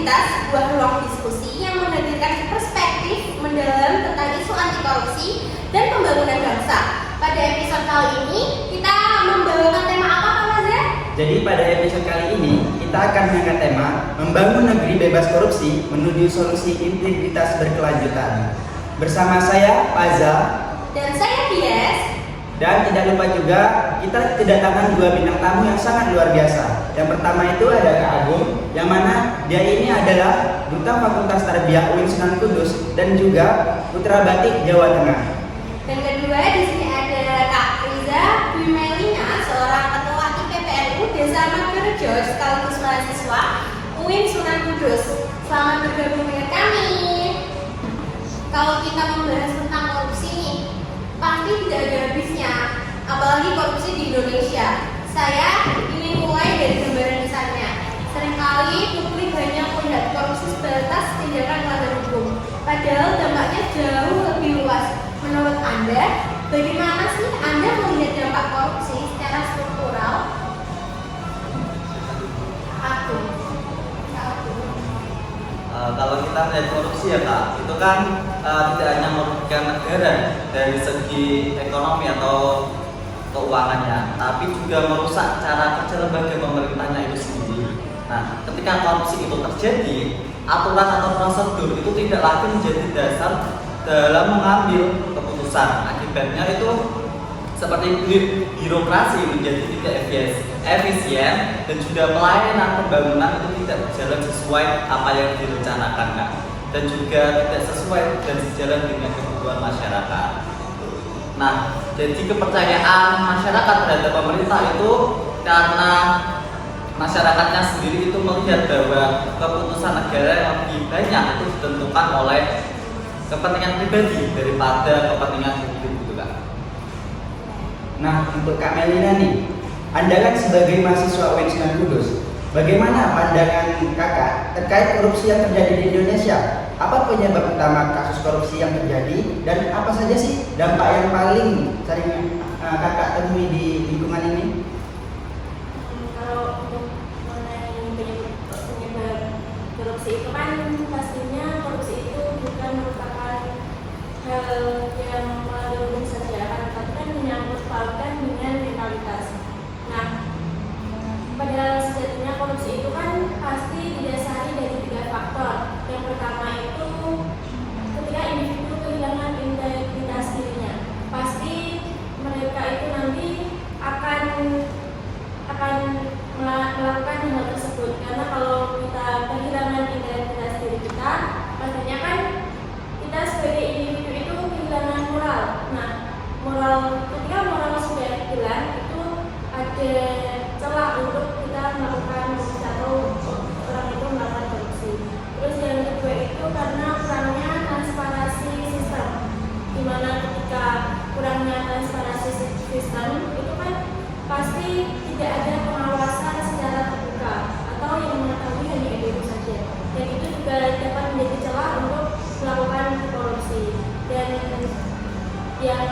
Integritas sebuah ruang diskusi yang menghadirkan perspektif mendalam tentang isu anti korupsi dan pembangunan bangsa. Pada episode kali ini kita membawakan tema apa, Pak Mazhar? Jadi pada episode kali ini kita akan mengangkat tema membangun negeri bebas korupsi menuju solusi integritas berkelanjutan. Bersama saya Paza Dan saya Bias. dan tidak lupa juga kita kedatangan dua bintang tamu yang sangat luar biasa. Yang pertama itu ada Kak Agung, yang mana dia ini adalah Duta Fakultas Tarbiyah UIN Sunan Kudus dan juga Putra Batik Jawa Tengah. Dan kedua di sini ada Kak Riza Dwi Melina, seorang ketua IPPNU Desa Magerejo sekaligus mahasiswa UIN Sunan Kudus. Selamat bergabung dengan kami. Kalau kita membahas tentang korupsi nih, pasti tidak ada habisnya, apalagi korupsi di Indonesia. Saya ingin mulai dari gambaran besarnya. Seringkali publik hanya melihat korupsi sebatas tindakan melanggar hukum, padahal dampaknya jauh lebih luas. Menurut Anda, bagaimana sih Anda melihat dampak korupsi secara struktural? Kalau kita melihat korupsi ya Kak, itu kan tidak hanya merugikan negara dari segi ekonomi atau keuangannya, tapi juga merusak cara kerja lembaga pemerintahnya itu sendiri. Nah, ketika korupsi itu terjadi, aturan atau prosedur itu tidak lagi menjadi dasar dalam mengambil keputusan. Akibatnya itu seperti birokrasi menjadi tidak efisien dan juga pelayanan pembangunan itu tidak berjalan sesuai apa yang direncanakan Kak, dan juga tidak sesuai dan sejalan dengan kebutuhan masyarakat. Nah, jadi kepercayaan masyarakat terhadap pemerintah itu karena masyarakatnya sendiri itu melihat bahwa keputusan negara yang lebih banyak itu ditentukan oleh kepentingan pribadi daripada kepentingan publik gitu Kak. Nah, untuk Kak Melina nih, Anda kan sebagai mahasiswa UIN Sunan Kudus, bagaimana pandangan Kakak terkait korupsi yang terjadi di Indonesia? Apa penyebab utama kasus korupsi yang terjadi dan apa saja sih dampak yang paling sering Kakak temui di lingkungan ini? Kalau untuk mengenai penyebab korupsi itu kan pastinya korupsi itu bukan merupakan hal yang melanggar hukum saja, tapi kan menyangkut pautkan dengan legalitas. Nah, padahal sejatinya korupsi itu kan pasti didasari dari 3 faktor. Yang pertama itu ketika individu kehilangan integritas dirinya, pasti mereka itu nanti akan melakukan hal tersebut, karena kalau kita kehilangan integritas diri kita, pastinya kan kita sebagai individu itu kehilangan moral. Nah, ketika moral sudah hilang, itu ada celah untuk kita melakukan atau orang itu melakukan korupsi. Terus yang kedua itu karena kurangnya transparansi sistem, di mana ketika kurangnya transparansi sistem itu kan pasti tidak ada pengawasan secara terbuka atau yang mengetahui hanya itu saja, dan itu juga dapat menjadi celah untuk melakukan korupsi. Dan yang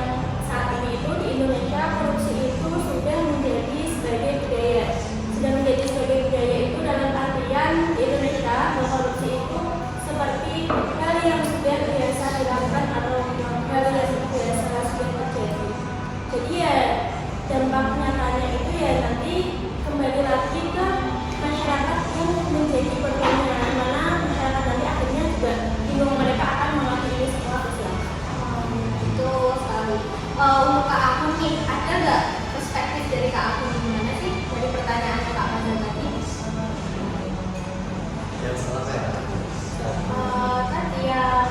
saat ini itu di Indonesia korupsi itu sudah menjadi sebagai budaya. Sudah menjadi sebagai budaya itu dalam artian di Indonesia bahwa korupsi itu seperti hal yang sudah biasa dilakukan atau hal yang biasa sudah terjadi. Jadi ya dampak nyatanya itu ya nanti kembali lagi ke masyarakat yang menjadi korbannya, di mana masyarakat nanti akhirnya juga bingung mereka akan mengakhiri semua kesalahan. Betul sekali. Untuk Kak Agung nih, ada nggak perspektif dari Kak Agung gimana sih dari pertanyaan Kak Mazhar tadi? Yang salah saya. Tadi yang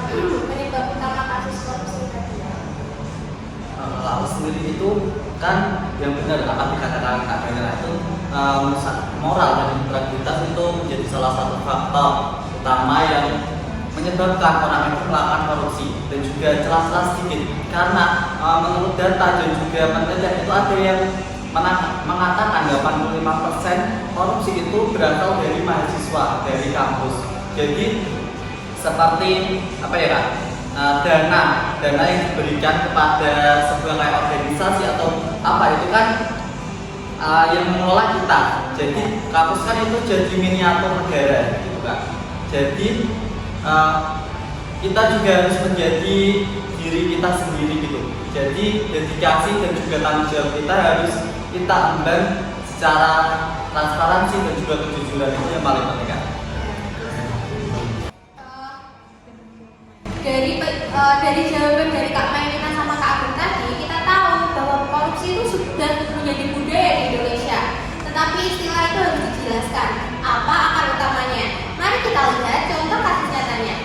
penyebab utama kasus korupsi tadi ya. Kalau sendiri itu kan yang benar apa dikatakan Kak Melina itu moral dan integritas itu menjadi salah satu faktor utama yang menyebabkan orang itu melakukan korupsi, dan juga celah-celah sedikit karena menurut data dan juga penelitian itu ada yang mengatakan 85% korupsi itu berasal dari mahasiswa dari kampus. Jadi seperti apa ya Kak? Dana yang diberikan kepada sebuah kayak organisasi atau apa itu kan yang mengelola kita. Jadi kampus kan itu jadi miniatur negara gitu Kak. Jadi kita juga harus menjadi diri kita sendiri gitu. Jadi dedikasi dan juga tanggung jawab kita harus kita emban secara transparansi dan juga kejujuran, itu yang paling penting kan. Dari jawaban dari Kak Mailina sama Kak Agung tadi, kita tahu bahwa korupsi itu sudah menjadi budaya di Indonesia. Tetapi istilah itu harus dijelaskan apa akar utamanya. Mari kita lihat contoh kasus nyatanya.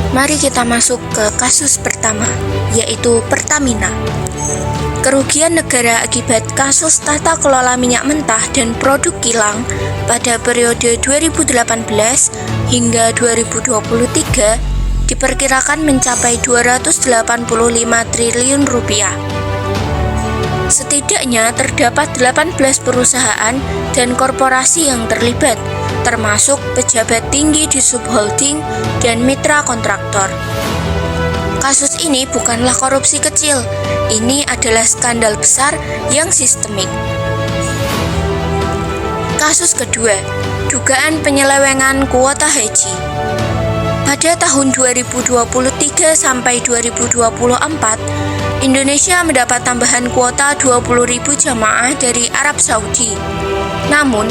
Mari kita masuk ke kasus pertama, yaitu Pertamina. Kerugian negara akibat kasus tata kelola minyak mentah dan produk kilang pada periode 2018 hingga 2023 diperkirakan mencapai 285 triliun rupiah. Setidaknya terdapat 18 perusahaan dan korporasi yang terlibat, termasuk pejabat tinggi di subholding dan mitra kontraktor. Kasus ini bukanlah korupsi kecil, ini adalah skandal besar yang sistemik. Kasus kedua, dugaan penyelewengan kuota haji. Pada tahun 2023 sampai 2024, Indonesia mendapat tambahan kuota 20.000 jamaah dari Arab Saudi. Namun,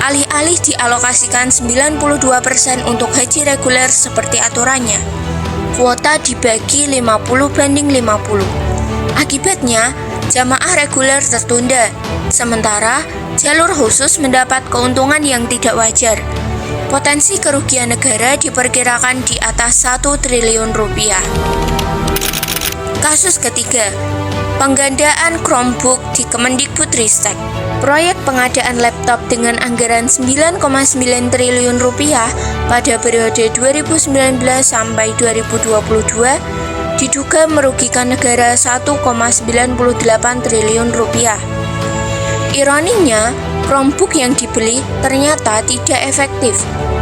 alih-alih dialokasikan 92% untuk haji reguler seperti aturannya, kuota dibagi 50/50. Akibatnya, jamaah reguler tertunda, sementara jalur khusus mendapat keuntungan yang tidak wajar. Potensi kerugian negara diperkirakan di atas 1 triliun rupiah. Kasus ketiga, penggandaan Chromebook di Kemendikbudristek. Proyek pengadaan laptop dengan anggaran 9,9 triliun rupiah pada periode 2019 sampai 2022 diduga merugikan negara 1,98 triliun rupiah. Ironinya, Chromebook yang dibeli ternyata tidak efektif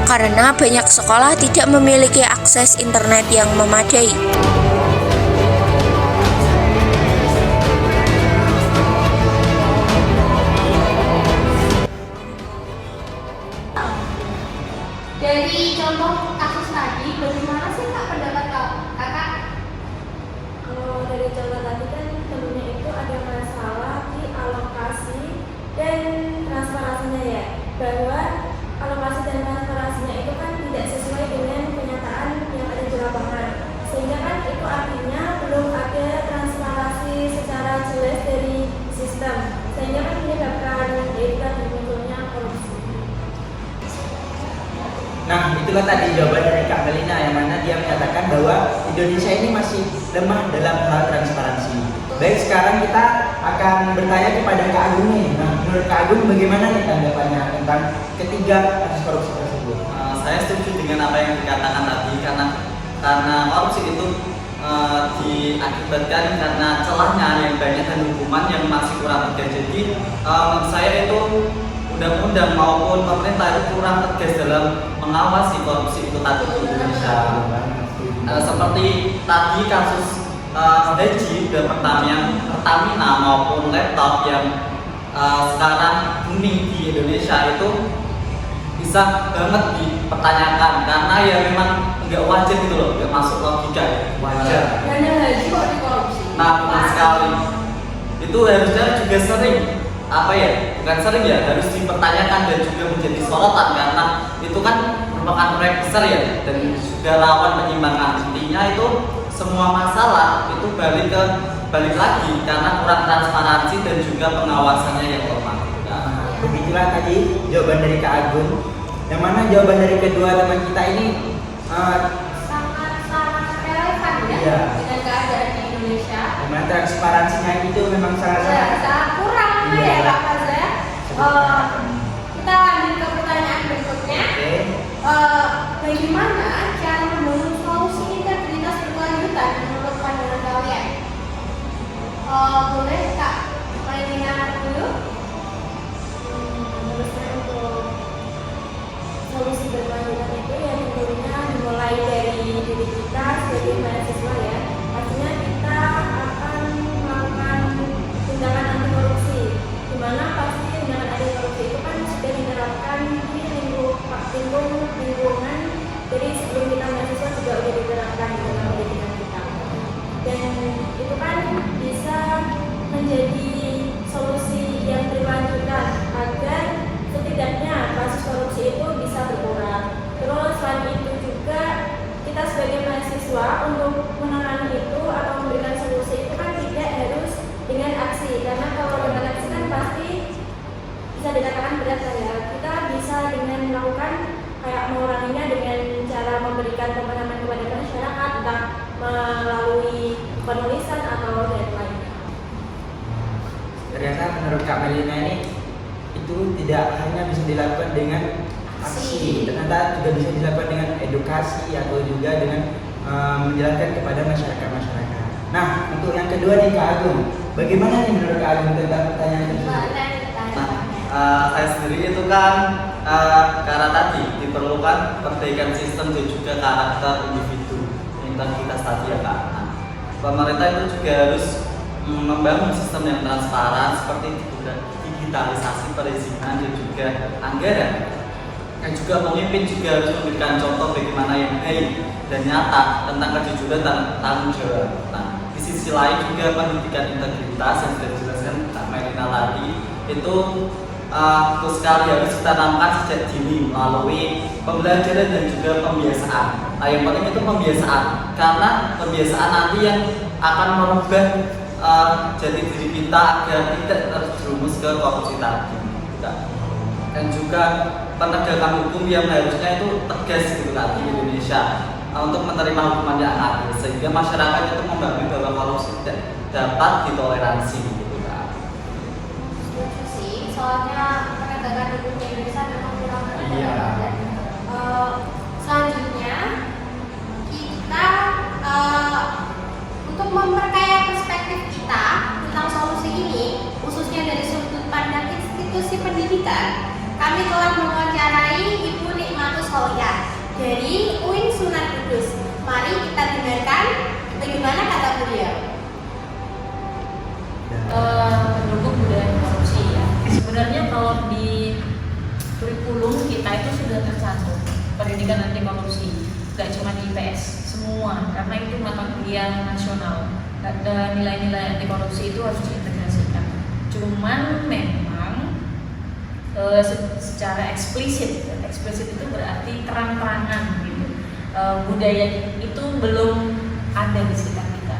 karena banyak sekolah tidak memiliki akses internet yang memadai. Dari contoh kasus tadi, bagaimana sih Kak pendapat Kakak? Kalau dari contoh tadi kan tentunya itu ada masalah di alokasi dan transparansinya ya, bahwa alokasi dan transparansinya itu kan tidak sesuai dengan kenyataan yang ada di lapangan, sehingga kan itu artinya belum ada transparansi secara jelas dari sistem, sehingga kan menyebabkan munculnya korupsi. Nah, itulah tadi jawaban dari Kak Melina, yang mana dia menyatakan bahwa Indonesia ini masih lemah dalam hal transparansi. Baik, sekarang kita akan bertanya kepada Kak Agung nih. Nah, menurut Kak Agung bagaimana nih tanggapannya tentang ketiga kasus korupsi tersebut? Saya setuju dengan apa yang dikatakan tadi, karena korupsi itu diakibatkan karena celahnya yang banyak dan hukuman yang masih kurang tegas. Jadi menurut saya itu undang-undang maupun pemerintah itu kurang tegas dalam mengawasi korupsi itu tadi di Indonesia. Seperti tadi kasus haji dan Pertamina maupun laptop yang sekarang booming di Indonesia itu bisa banget dipertanyakan karena ya memang nggak wajar gitu loh, nggak masuk logika ya. Wajar. Dana haji kok dikorupsi? Nah, benar sekali. Itu harusnya juga sering bukan sering ya, harus dipertanyakan dan juga menjadi sorotan karena itu kan merupakan proyek besar ya dan juga rawan penyimpangan. Intinya itu semua masalah itu balik lagi karena kurang transparansi dan juga pengawasannya yang lemah. Begitulah tadi jawaban dari Kak Agung. Yang mana jawaban dari kedua teman kita ini sangat relevan ya Iya. dengan keadaan di Indonesia. Dimana transparansinya itu memang sangat-sangat Kurang Iya. ya Kak Faza. Kita lanjut ke pertanyaan berikutnya. Oke. berat lah ya. Kita bisa dengan melakukan kayak menguranginya dengan cara memberikan pemahaman kepada masyarakat, entah melalui penulisan atau lain-lainnya. Ternyata menurut Kak Melina ini itu tidak hanya bisa dilakukan dengan aksi, ternyata juga bisa dilakukan dengan edukasi atau juga dengan menjelaskan kepada masyarakat. Nah, untuk yang kedua nih Kak Agung, bagaimana nih menurut Kak Agung tentang pertanyaan tersebut? Saya sendiri itu kan karena tadi diperlukan perbaikan sistem dan juga karakter individu yang kita tadi ya Kak. Nah, pemerintah itu juga harus membangun sistem yang transparan seperti digitalisasi perizinan dan juga anggaran. Dan juga pemimpin juga harus memberikan contoh bagaimana yang baik dan nyata tentang kejujuran dan tanggung jawab. Nah, di sisi lain juga pendidikan integritas yang sudah dijelaskan Kak Melina tadi itu betul sekali harus ditanamkan sejak dini melalui pembelajaran dan juga pembiasaan. Nah, yang penting itu pembiasaan karena pembiasaan nanti yang akan merubah jadi diri kita agar tidak terjerumus ke korupsi tadi. Dan juga penegakan hukum yang harusnya itu tegas gitu kan di Indonesia untuk menerima hukuman yang adil sehingga masyarakat itu memahami bahwa korupsi tidak dapat ditoleransi gitu kan. Setuju sih, soalnya penegakan hukum di Indonesia memang kurang ada. Selanjutnya kita untuk memperkaya perspektif kita tentang solusi ini, khususnya dari sudut pandang institusi pendidikan, kami telah mewawancarai Ibu Nikmatus Holia dari UIN Sunan Kudus. Mari kita dengarkan bagaimana kata beliau. Mendukung budaya korupsi ya. Sebenarnya kalau di kurikulum kita itu sudah tercantum pendidikan anti korupsi, gak cuma di IPS, semua, karena itu mata kuliah nasional. Dan nilai-nilai anti korupsi itu harus diintegrasikan. Cuman memang secara eksplisit itu berarti terang-terangan gitu. Budaya itu belum ada di sekitar kita.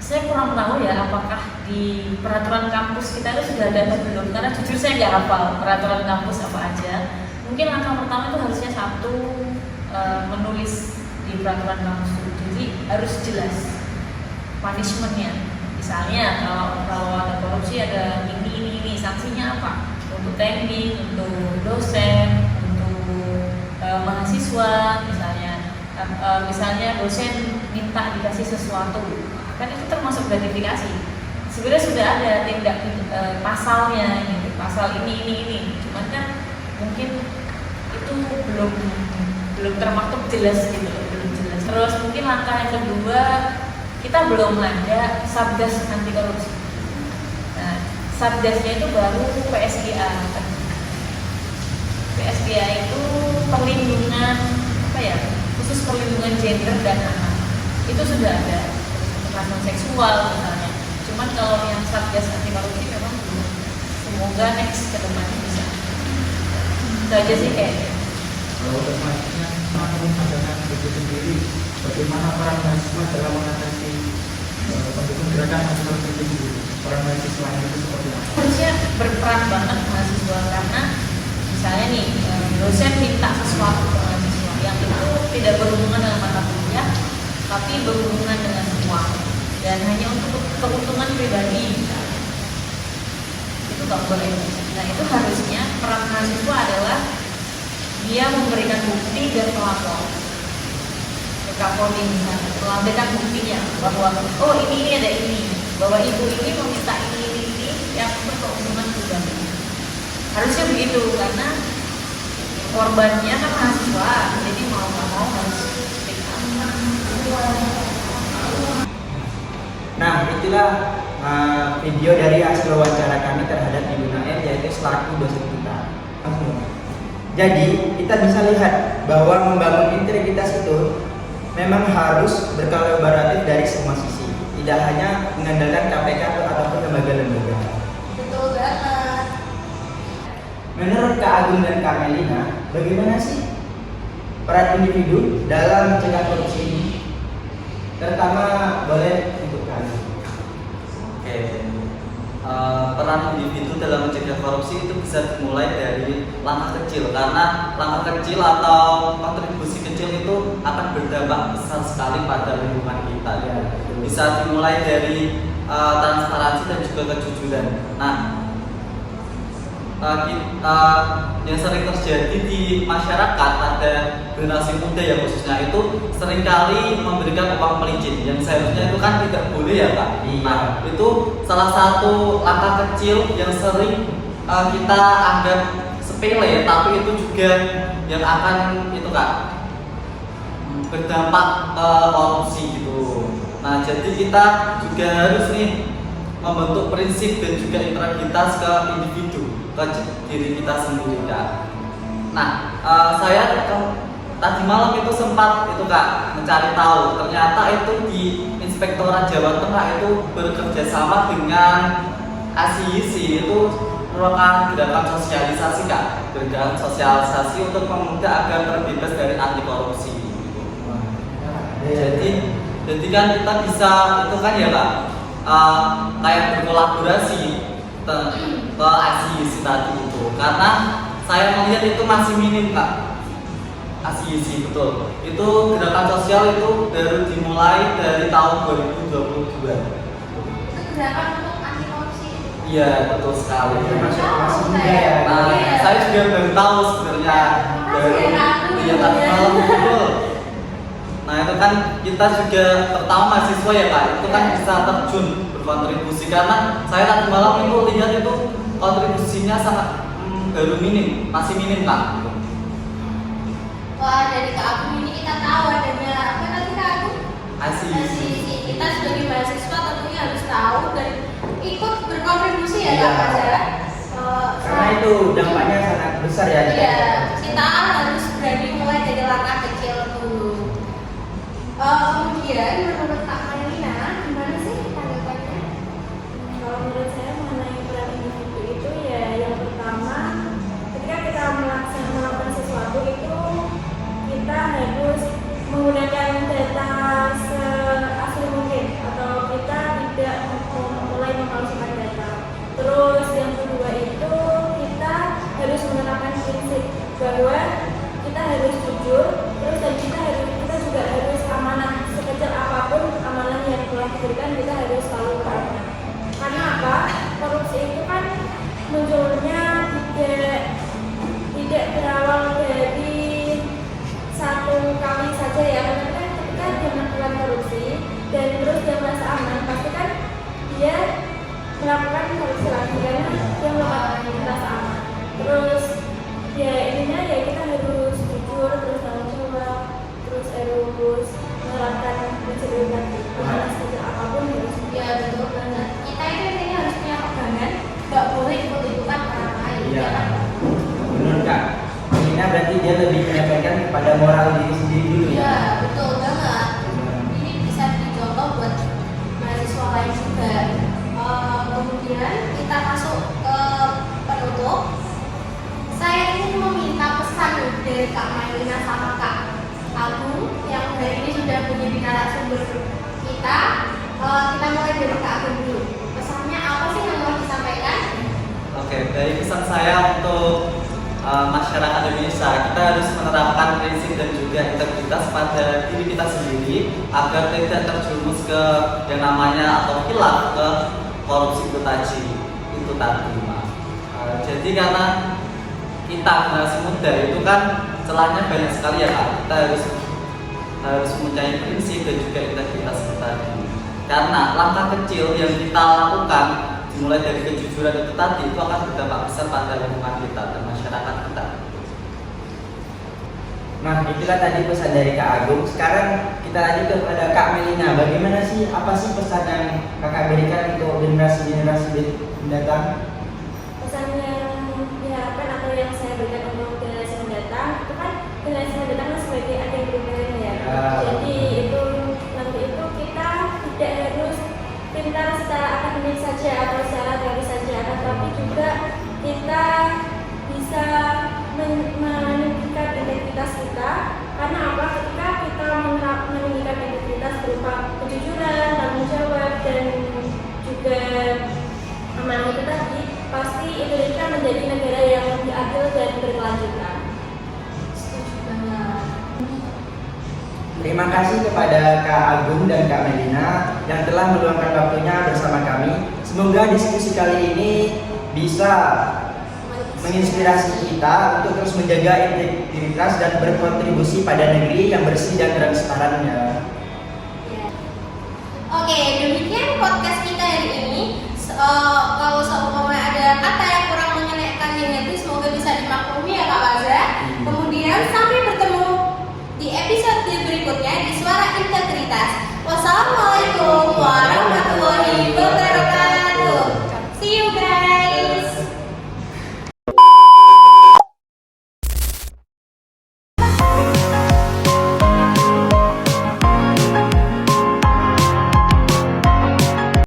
Saya kurang tahu ya apakah di peraturan kampus kita itu sudah ada atau belum, karena jujur saya nggak hafal peraturan kampus apa aja. Mungkin langkah pertama itu harusnya satu, menulis di peraturan kampus itu. Jadi harus jelas punishmentnya. Misalnya kalau ada korupsi ada ini sanksinya apa? Untuk teknik, untuk dosen, untuk mahasiswa misalnya dosen minta dikasih sesuatu, kan itu termasuk gratifikasi. Sebenarnya sudah ada tindak pasalnya gitu, pasal ini, cuman kan mungkin itu belum termaktub jelas gitu, belum jelas. Terus mungkin langkah yang kedua, kita belum ada satgas anti korupsi. Nah, satgasnya itu baru PSGA. PSGA itu perlindungan khusus perlindungan gender dan anak. Itu sudah ada kekerasan seksual misalnya. Cuman kalau yang satgas anti korupsi memang belum. Semoga next ke depannya bisa. Itu aja sih kayaknya. Kalau untuk selanjutnya, menurut pandangan itu sendiri, bagaimana peran mahasiswa dalam mengatasi pendukung gerakan anti korupsi itu? Peran mahasiswa itu seperti apa? Harusnya berperan banget mahasiswa, karena misalnya nih dosen minta sesuatu ke mahasiswa yang itu tidak berhubungan dengan mata kuliah, tapi berhubungan dengan uang dan hanya untuk keuntungan pribadi. Itu nggak boleh. Nah, itu harusnya peran mahasiswa adalah dia memberikan bukti dan melapor ke Kapolri misalnya, melampirkan buktinya bahwa ini ada ini, bahwa ibu ini meminta ini yang untuk keuntungan pribadi. Harusnya begitu, karena korbannya kan mahasiswa, jadi mau nggak mau harus speak up. Nah, itulah video dari hasil wawancara kami terhadap Ibu Naem, yaitu selaku dosen kita. Jadi kita bisa lihat bahwa membangun integritas itu memang harus berkolaboratif dari semua sisi, tidak hanya mengandalkan KPK ataupun lembaga-lembaga. Betul banget. Menurut Kak Agung dan Kak Melina, bagaimana sih peran individu dalam mencegah korupsi ini? Terutama boleh untuk Kak Agung. Oke. peran individu dalam mencegah korupsi itu bisa dimulai dari langkah kecil, karena langkah kecil atau kontribusi kecil itu akan berdampak besar sekali pada lingkungan kita ya. Bisa dimulai dari transparansi dan juga kejujuran. Nah, yang sering terjadi di masyarakat pada generasi muda ya khususnya itu seringkali memberikan uang pelicin yang seharusnya itu kan tidak boleh ya Pak. Nah, itu salah satu langkah kecil yang sering kita anggap sepele, tapi itu juga yang akan itu Kak berdampak korupsi gitu. Nah, jadi kita juga harus nih membentuk prinsip dan juga integritas ke individu, ke diri kita sendiri Kak. Nah, saya tadi malam itu sempat itu Kak mencari tahu, ternyata itu di Inspektorat Jawa Tengah itu bekerja sama dengan ASISI, itu merupakan gerakan sosialisasi Kak, gerakan sosialisasi untuk pemuda agar terbebas dari anti korupsi. Jadi kan kita bisa itu kan ya Kak, kayak berkolaborasi ke ASISI tadi itu, karena saya melihat itu masih minim Kak. ASISI betul. Itu gerakan sosial itu baru dimulai dari tahun 2022. Gerakan untuk anti korupsi. Iya betul sekali. Masih muda ya. Nah, saya juga baru tahu sebenarnya baru iya tadi malam betul. Nah itu kan kita juga pertama mahasiswa ya Kak, itu kan bisa terjun berkontribusi, karena saya tadi malam itu lihat itu kontribusinya sangat baru minim, masih minim Kak. Wah, dari Kak Agung ini kita tahu adanya apa tadi Kak Agung? ASISI. Kita sebagai mahasiswa tentunya harus tahu dan ikut berkontribusi ya Iya. Kak Fajar. Karena itu dampaknya sangat besar ya. Iya, kita harus berani mulai dari langkah kecil dulu. Kemudian menurut Kak Marlina, gimana sih tanggapannya? Kalau menurut saya mengenai peran individu itu ya yang pertama, ketika kita melakukan sesuatu itu kita harus menggunakan data seasli mungkin, atau kita tidak mulai memalsukan data. Terus yang kedua itu kita harus menerapkan prinsip bahwa kita harus jujur, terus dan kita juga harus amanah, sekecil apapun amanah yang telah diberikan kita harus selalu beramanah. Karena apa? Korupsi itu kan munculnya tidak berawal dari satu kali saja ya, karena kan ketika dia melakukan korupsi dan terus dia merasa aman, pasti kan dia melakukan korupsi lagi karena dia merasa aman. Terus ya intinya ya kita harus jujur, terus tanggung jawab, terus harus menerapkan prinsip tadi, amanah sekecil apapun harus. Ya betul banget. Kita itu intinya harus punya pegangan, nggak boleh ikut-ikutan orang lain. Iya. Ya kan? Benar Kak. Ini berarti dia lebih menyampaikan kepada moral diri sendiri dulu ya. Iya betul banget. Ini bisa dicontoh buat mahasiswa lain juga. Kemudian kita masuk ke penutup. Saya ingin meminta pesan dari Kak Marlina sama Kak Agung yang hari ini sudah menjadi narasumber kita. Kita mulai dari Kak Agung dulu. Pesannya apa sih yang mau disampaikan? Oke, dari pesan saya untuk masyarakat Indonesia, kita harus menerapkan prinsip dan juga integritas pada diri kita sendiri agar tidak terjerumus ke yang namanya atau hilaf ke korupsi itu tadi. Jadi karena kita generasi muda itu kan celahnya banyak sekali ya Kak. Kita harus mempunyai prinsip dan juga integritas tadi. Karena langkah kecil yang kita lakukan dimulai dari kejujuran itu tadi itu akan berdampak besar pada lingkungan kita dan masyarakat kita. Nah, itulah tadi pesan dari Kak Agung. Sekarang kita lanjut kepada Kak Melina. Bagaimana sih, apa sih pesan yang Kakak berikan untuk generasi-generasi mendatang? Pesan yang diharapkan atau yang saya berikan untuk generasi mendatang itu kan generasi mendatang kan sebagai agen perubahan ya. Jadi itu nanti itu kita tidak harus pintar secara akademik saja atau secara teori saja, tapi juga kita bisa meningkatkan integritas kita. Karena apa? Ketika kita meningkatkan integritas berupa kejujuran, tanggung jawab, dan juga amanah Indonesia menjadi negara yang lebih adil dan berkelanjutan. Setuju banget. Terima kasih kepada Kak Agung dan Kak Melina yang telah meluangkan waktunya bersama kami. Semoga diskusi kali ini bisa menginspirasi kita untuk terus menjaga integritas dan berkontribusi pada negeri yang bersih dan transparan. Oke, demikian podcast kita hari ini. Kalau seumpama ada kata yang kurang menyenangkan di hati, semoga bisa dimaklumi ya Kak Waza. Kemudian sampai bertemu di episode berikutnya di Suara Integritas. Wassalamualaikum warahmatullahi